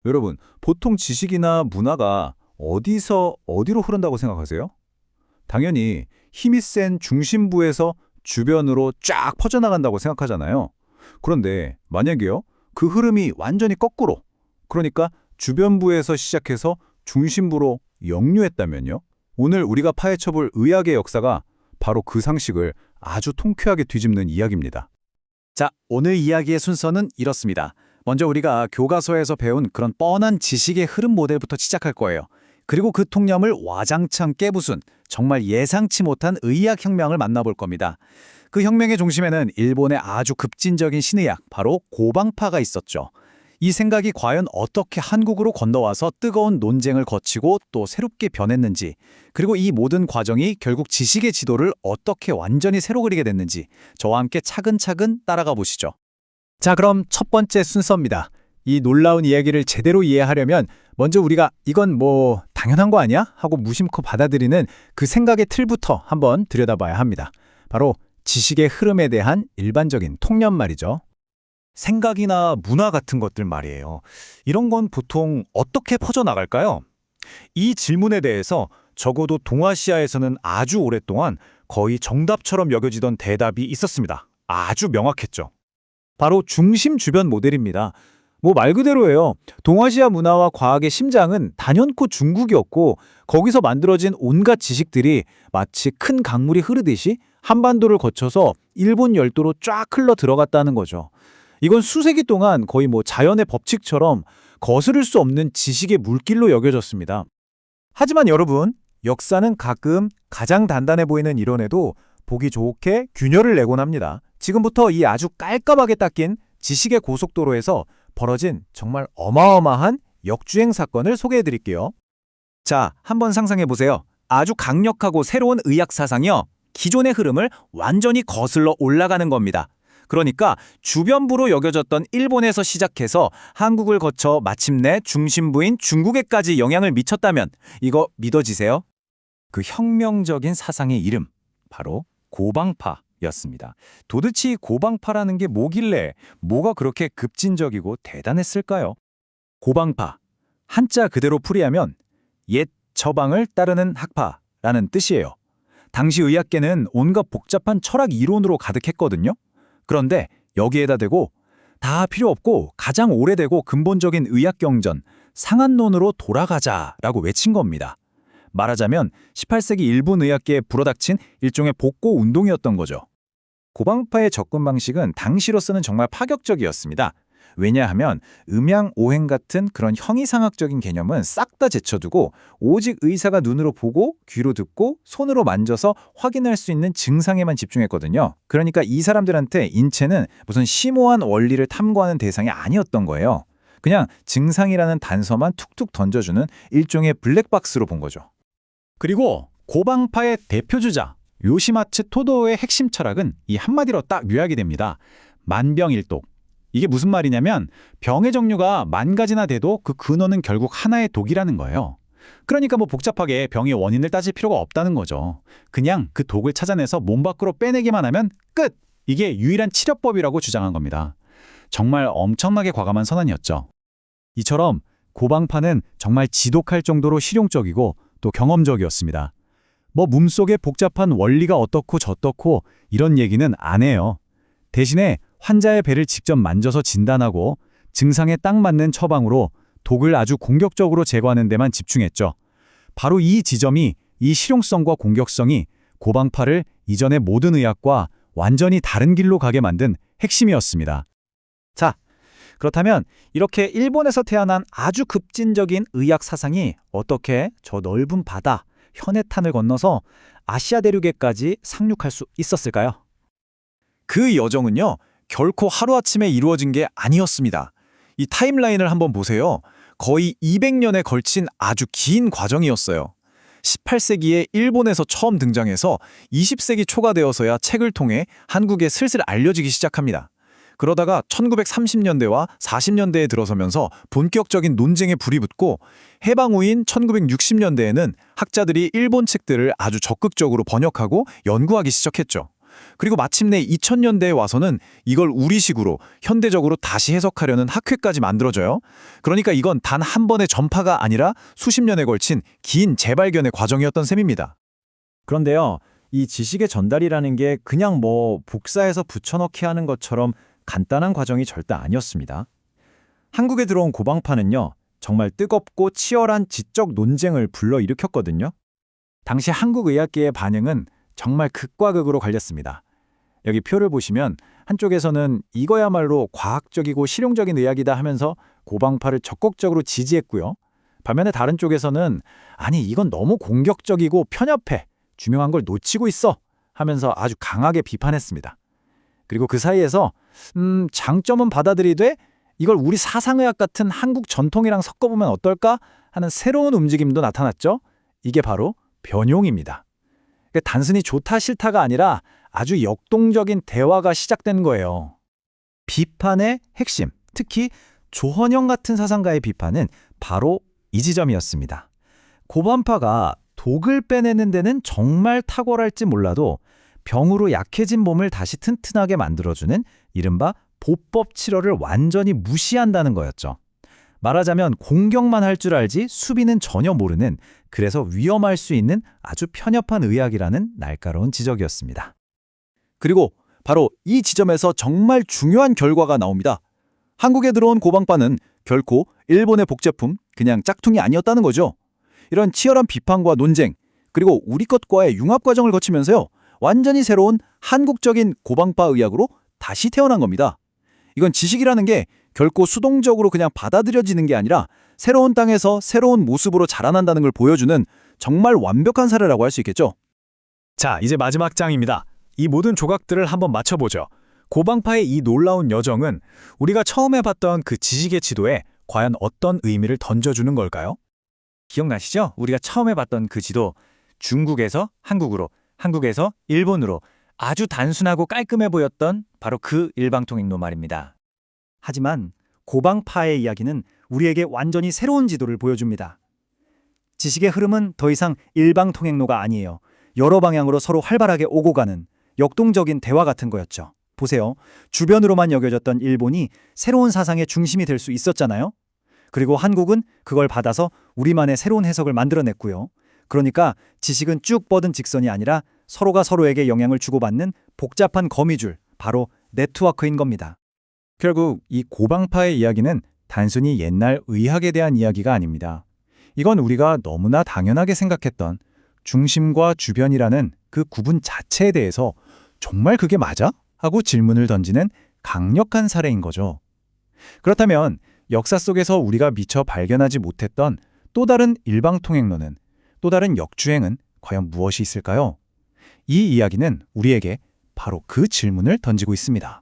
여러분, 보통 지식이나 문화가 어디서 어디로 흐른다고 생각하세요? 당연히 힘이 센 중심부에서 주변으로 쫙 퍼져나간다고 생각하잖아요. 그런데 만약에요, 그 흐름이 완전히 거꾸로, 그러니까 주변부에서 시작해서 중심부로 역류했다면요? 오늘 우리가 파헤쳐볼 의학의 역사가 바로 그 상식을 아주 통쾌하게 뒤집는 이야기입니다. 자, 오늘 이야기의 순서는 이렇습니다. 먼저 우리가 교과서에서 배운 그런 뻔한 지식의 흐름 모델부터 시작할 거예요. 그리고 그 통념을 와장창 깨부순 정말 예상치 못한 의학혁명을 만나볼 겁니다. 그 혁명의 중심에는 일본의 아주 급진적인 신의학, 바로 고방파가 있었죠. 이 생각이 과연 어떻게 한국으로 건너와서 뜨거운 논쟁을 거치고 또 새롭게 변했는지, 그리고 이 모든 과정이 결국 지식의 지도를 어떻게 완전히 새로 그리게 됐는지 저와 함께 차근차근 따라가 보시죠. 자, 그럼 첫 번째 순서입니다. 이 놀라운 이야기를 제대로 이해하려면 먼저 우리가 이건 뭐 당연한 거 아니야? 하고 무심코 받아들이는 그 생각의 틀부터 한번 들여다봐야 합니다. 바로 지식의 흐름에 대한 일반적인 통념 말이죠. 생각이나 문화 같은 것들 말이에요. 이런 건 보통 어떻게 퍼져나갈까요? 이 질문에 대해서 적어도 동아시아에서는 아주 오랫동안 거의 정답처럼 여겨지던 대답이 있었습니다. 아주 명확했죠. 바로 중심 주변 모델입니다. 뭐 말 그대로예요. 동아시아 문화와 과학의 심장은 단연코 중국이었고 거기서 만들어진 온갖 지식들이 마치 큰 강물이 흐르듯이 한반도를 거쳐서 일본 열도로 쫙 흘러 들어갔다는 거죠. 이건 수세기 동안 거의 뭐 자연의 법칙처럼 거스를 수 없는 지식의 물길로 여겨졌습니다. 하지만 여러분, 역사는 가끔 가장 단단해 보이는 이론에도 보기 좋게 균열을 내곤 합니다. 지금부터 이 아주 깔끔하게 닦인 지식의 고속도로에서 벌어진 정말 어마어마한 역주행 사건을 소개해 드릴게요. 자, 한번 상상해 보세요. 아주 강력하고 새로운 의학 사상이요. 기존의 흐름을 완전히 거슬러 올라가는 겁니다. 그러니까 주변부로 여겨졌던 일본에서 시작해서 한국을 거쳐 마침내 중심부인 중국에까지 영향을 미쳤다면 이거 믿어지세요? 그 혁명적인 사상의 이름, 바로 고방파였습니다. 도대체 이 고방파라는 게 뭐길래 뭐가 그렇게 급진적이고 대단했을까요? 고방파, 한자 그대로 풀이하면 옛 처방을 따르는 학파라는 뜻이에요. 당시 의학계는 온갖 복잡한 철학 이론으로 가득했거든요. 그런데 여기에다 대고 다 필요 없고 가장 오래되고 근본적인 의학 경전, 상한론으로 돌아가자라고 외친 겁니다. 말하자면 18세기 일본 의학계에 불어닥친 일종의 복고 운동이었던 거죠. 고방파의 접근 방식은 당시로서는 정말 파격적이었습니다. 왜냐하면 음양, 오행 같은 그런 형이상학적인 개념은 싹 다 제쳐두고 오직 의사가 눈으로 보고 귀로 듣고 손으로 만져서 확인할 수 있는 증상에만 집중했거든요. 그러니까 이 사람들한테 인체는 무슨 심오한 원리를 탐구하는 대상이 아니었던 거예요. 그냥 증상이라는 단서만 툭툭 던져주는 일종의 블랙박스로 본 거죠. 그리고 고방파의 대표주자 요시마츠 토도의 핵심 철학은 이 한마디로 딱 요약이 됩니다. 만병일독. 이게 무슨 말이냐면 병의 종류가 만 가지나 돼도 그 근원은 결국 하나의 독이라는 거예요. 그러니까 뭐 복잡하게 병의 원인을 따질 필요가 없다는 거죠. 그냥 그 독을 찾아내서 몸 밖으로 빼내기만 하면 끝! 이게 유일한 치료법이라고 주장한 겁니다. 정말 엄청나게 과감한 선언이었죠. 이처럼 고방파는 정말 지독할 정도로 실용적이고 또 경험적이었습니다. 뭐 몸속의 복잡한 원리가 어떻고 저떻고 이런 얘기는 안 해요. 대신에 환자의 배를 직접 만져서 진단하고 증상에 딱 맞는 처방으로 독을 아주 공격적으로 제거하는 데만 집중했죠. 바로 이 지점이, 이 실용성과 공격성이 고방파를 이전의 모든 의학과 완전히 다른 길로 가게 만든 핵심이었습니다. 자, 그렇다면 이렇게 일본에서 태어난 아주 급진적인 의학 사상이 어떻게 저 넓은 바다, 현해탄을 건너서 아시아 대륙에까지 상륙할 수 있었을까요? 그 여정은요, 결코 하루아침에 이루어진 게 아니었습니다. 이 타임라인을 한번 보세요. 거의 200년에 걸친 아주 긴 과정이었어요. 18세기에 일본에서 처음 등장해서 20세기 초가 되어서야 책을 통해 한국에 슬슬 알려지기 시작합니다. 그러다가 1930년대와 40년대에 들어서면서 본격적인 논쟁에 불이 붙고 해방 후인 1960년대에는 학자들이 일본 책들을 아주 적극적으로 번역하고 연구하기 시작했죠. 그리고 마침내 2000년대에 와서는 이걸 우리식으로 현대적으로 다시 해석하려는 학회까지 만들어져요. 그러니까 이건 단 한 번의 전파가 아니라 수십 년에 걸친 긴 재발견의 과정이었던 셈입니다. 그런데요, 이 지식의 전달이라는 게 그냥 뭐 복사해서 붙여넣기 하는 것처럼 간단한 과정이 절대 아니었습니다. 한국에 들어온 고방파는요, 정말 뜨겁고 치열한 지적 논쟁을 불러일으켰거든요. 당시 한국 의학계의 반응은 정말 극과 극으로 갈렸습니다. 여기 표를 보시면 한쪽에서는 이거야말로 과학적이고 실용적인 의학이다 하면서 고방파를 적극적으로 지지했고요. 반면에 다른 쪽에서는 아니 이건 너무 공격적이고 편협해, 중요한 걸 놓치고 있어 하면서 아주 강하게 비판했습니다. 그리고 그 사이에서 장점은 받아들이되 이걸 우리 사상의학 같은 한국 전통이랑 섞어보면 어떨까 하는 새로운 움직임도 나타났죠. 이게 바로 변용입니다. 그러니까 단순히 좋다 싫다가 아니라 아주 역동적인 대화가 시작된 거예요. 비판의 핵심, 특히 조헌영 같은 사상가의 비판은 바로 이 지점이었습니다. 고반파가 독을 빼내는 데는 정말 탁월할지 몰라도 병으로 약해진 몸을 다시 튼튼하게 만들어주는 이른바 보법 치료를 완전히 무시한다는 거였죠. 말하자면 공격만 할 줄 알지 수비는 전혀 모르는, 그래서 위험할 수 있는 아주 편협한 의학이라는 날카로운 지적이었습니다. 그리고 바로 이 지점에서 정말 중요한 결과가 나옵니다. 한국에 들어온 고방파는 결코 일본의 복제품, 그냥 짝퉁이 아니었다는 거죠. 이런 치열한 비판과 논쟁, 그리고 우리 것과의 융합 과정을 거치면서요, 완전히 새로운 한국적인 고방파 의학으로 다시 태어난 겁니다. 이건 지식이라는 게 결코 수동적으로 그냥 받아들여지는 게 아니라 새로운 땅에서 새로운 모습으로 자라난다는 걸 보여주는 정말 완벽한 사례라고 할 수 있겠죠. 자, 이제 마지막 장입니다. 이 모든 조각들을 한번 맞춰보죠. 고방파의 이 놀라운 여정은 우리가 처음에 봤던 그 지식의 지도에 과연 어떤 의미를 던져주는 걸까요? 기억나시죠? 우리가 처음에 봤던 그 지도, 중국에서 한국으로, 한국에서 일본으로 아주 단순하고 깔끔해 보였던 바로 그 일방통행로 말입니다. 하지만 고방파의 이야기는 우리에게 완전히 새로운 지도를 보여줍니다. 지식의 흐름은 더 이상 일방통행로가 아니에요. 여러 방향으로 서로 활발하게 오고 가는 역동적인 대화 같은 거였죠. 보세요. 주변으로만 여겨졌던 일본이 새로운 사상의 중심이 될 수 있었잖아요. 그리고 한국은 그걸 받아서 우리만의 새로운 해석을 만들어냈고요. 그러니까 지식은 쭉 뻗은 직선이 아니라 서로가 서로에게 영향을 주고받는 복잡한 거미줄, 바로 네트워크인 겁니다. 결국 이 고방파의 이야기는 단순히 옛날 의학에 대한 이야기가 아닙니다. 이건 우리가 너무나 당연하게 생각했던 중심과 주변이라는 그 구분 자체에 대해서 정말 그게 맞아? 하고 질문을 던지는 강력한 사례인 거죠. 그렇다면 역사 속에서 우리가 미처 발견하지 못했던 또 다른 일방통행로는, 또 다른 역주행은 과연 무엇이 있을까요? 이 이야기는 우리에게 바로 그 질문을 던지고 있습니다.